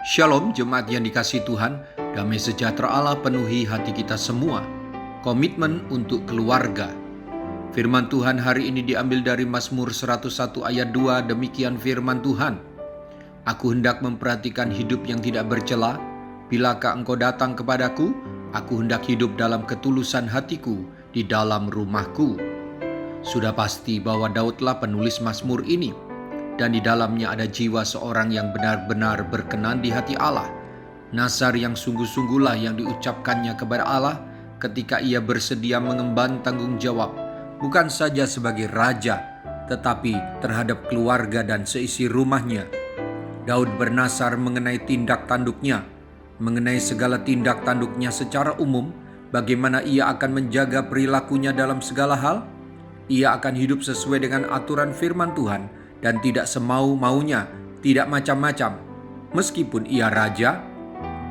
Shalom jemaat yang dikasihi Tuhan, damai sejahtera Allah penuhi hati kita semua. Komitmen untuk keluarga. Firman Tuhan hari ini diambil dari Mazmur 101 ayat 2, demikian firman Tuhan. Aku hendak memperhatikan hidup yang tidak bercela, bilakah engkau datang kepadaku, aku hendak hidup dalam ketulusan hatiku di dalam rumahku. Sudah pasti bahwa Daudlah penulis Mazmur ini, dan di dalamnya ada jiwa seorang yang benar-benar berkenan di hati Allah. Nazar yang sungguh-sungguhlah yang diucapkannya kepada Allah ketika ia bersedia mengemban tanggung jawab, bukan saja sebagai raja, tetapi terhadap keluarga dan seisi rumahnya. Daud bernazar mengenai tindak tanduknya, mengenai segala tindak tanduknya secara umum, bagaimana ia akan menjaga perilakunya dalam segala hal. Ia akan hidup sesuai dengan aturan firman Tuhan dan tidak semau-maunya, tidak macam-macam. Meskipun ia raja,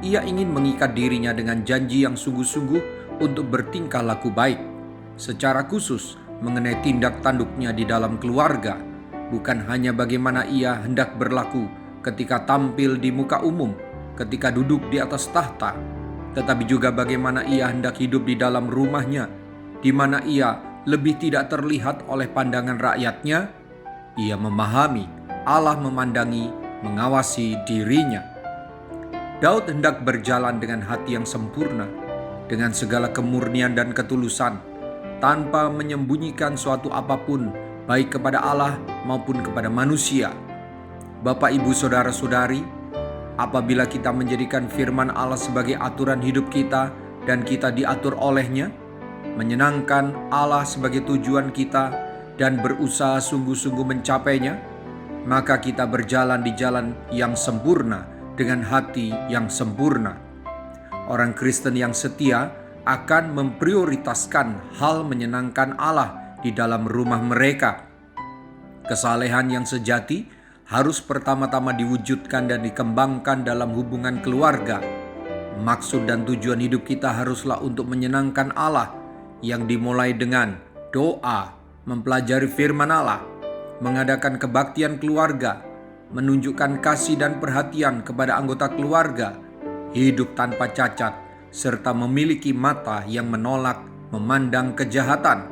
ia ingin mengikat dirinya dengan janji yang sungguh-sungguh untuk bertingkah laku baik. Secara khusus mengenai tindak tanduknya di dalam keluarga, bukan hanya bagaimana ia hendak berlaku ketika tampil di muka umum, ketika duduk di atas tahta, tetapi juga bagaimana ia hendak hidup di dalam rumahnya, di mana ia lebih tidak terlihat oleh pandangan rakyatnya. Ia memahami Allah memandangi, mengawasi dirinya. Daud hendak berjalan dengan hati yang sempurna, dengan segala kemurnian dan ketulusan, tanpa menyembunyikan suatu apapun, baik kepada Allah maupun kepada manusia. Bapak, Ibu, Saudara-saudari, apabila kita menjadikan firman Allah sebagai aturan hidup kita dan kita diatur olehnya, menyenangkan Allah sebagai tujuan kita dan berusaha sungguh-sungguh mencapainya, maka kita berjalan di jalan yang sempurna dengan hati yang sempurna. Orang Kristen yang setia akan memprioritaskan hal menyenangkan Allah di dalam rumah mereka. Kesalehan yang sejati harus pertama-tama diwujudkan dan dikembangkan dalam hubungan keluarga. Maksud dan tujuan hidup kita haruslah untuk menyenangkan Allah, yang dimulai dengan doa, mempelajari firman Allah, mengadakan kebaktian keluarga, menunjukkan kasih dan perhatian kepada anggota keluarga, hidup tanpa cacat, serta memiliki mata yang menolak memandang kejahatan.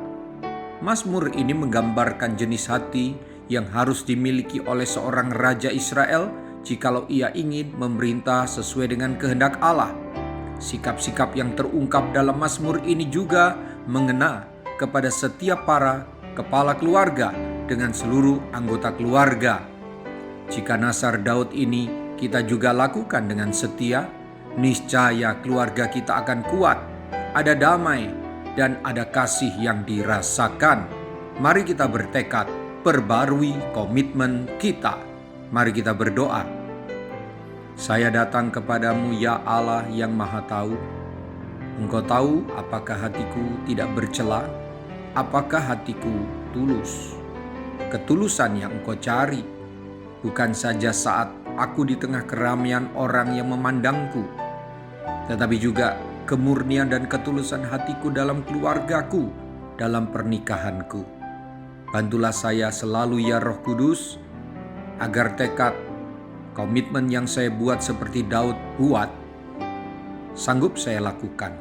Mazmur ini menggambarkan jenis hati yang harus dimiliki oleh seorang raja Israel jikalau ia ingin memerintah sesuai dengan kehendak Allah. Sikap-sikap yang terungkap dalam Mazmur ini juga mengena kepada setiap para kepala keluarga dengan seluruh anggota keluarga. Jika nazar Daud ini kita juga lakukan dengan setia, niscaya keluarga kita akan kuat, ada damai, dan ada kasih yang dirasakan. Mari kita bertekad, perbarui komitmen kita. Mari kita berdoa. Saya datang kepadamu ya Allah yang Maha Tahu. Engkau tahu apakah hatiku tidak bercela, apakah hatiku tulus. Ketulusan yang Engkau cari bukan saja saat aku di tengah keramaian orang yang memandangku, tetapi juga kemurnian dan ketulusan hatiku dalam keluargaku, dalam pernikahanku. Bantulah saya selalu ya Roh Kudus, agar tekad komitmen yang saya buat seperti Daud buat, sanggup saya lakukan.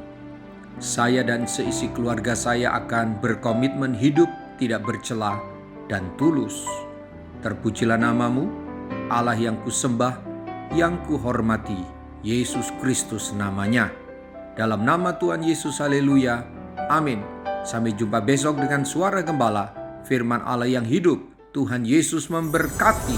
Saya dan seisi keluarga saya akan berkomitmen hidup tidak bercela dan tulus. Terpujilah namamu, Allah yang kusembah, yang kuhormati, Yesus Kristus namanya. Dalam nama Tuhan Yesus, haleluya, amin. Sampai jumpa besok dengan suara gembala, firman Allah yang hidup. Tuhan Yesus memberkati.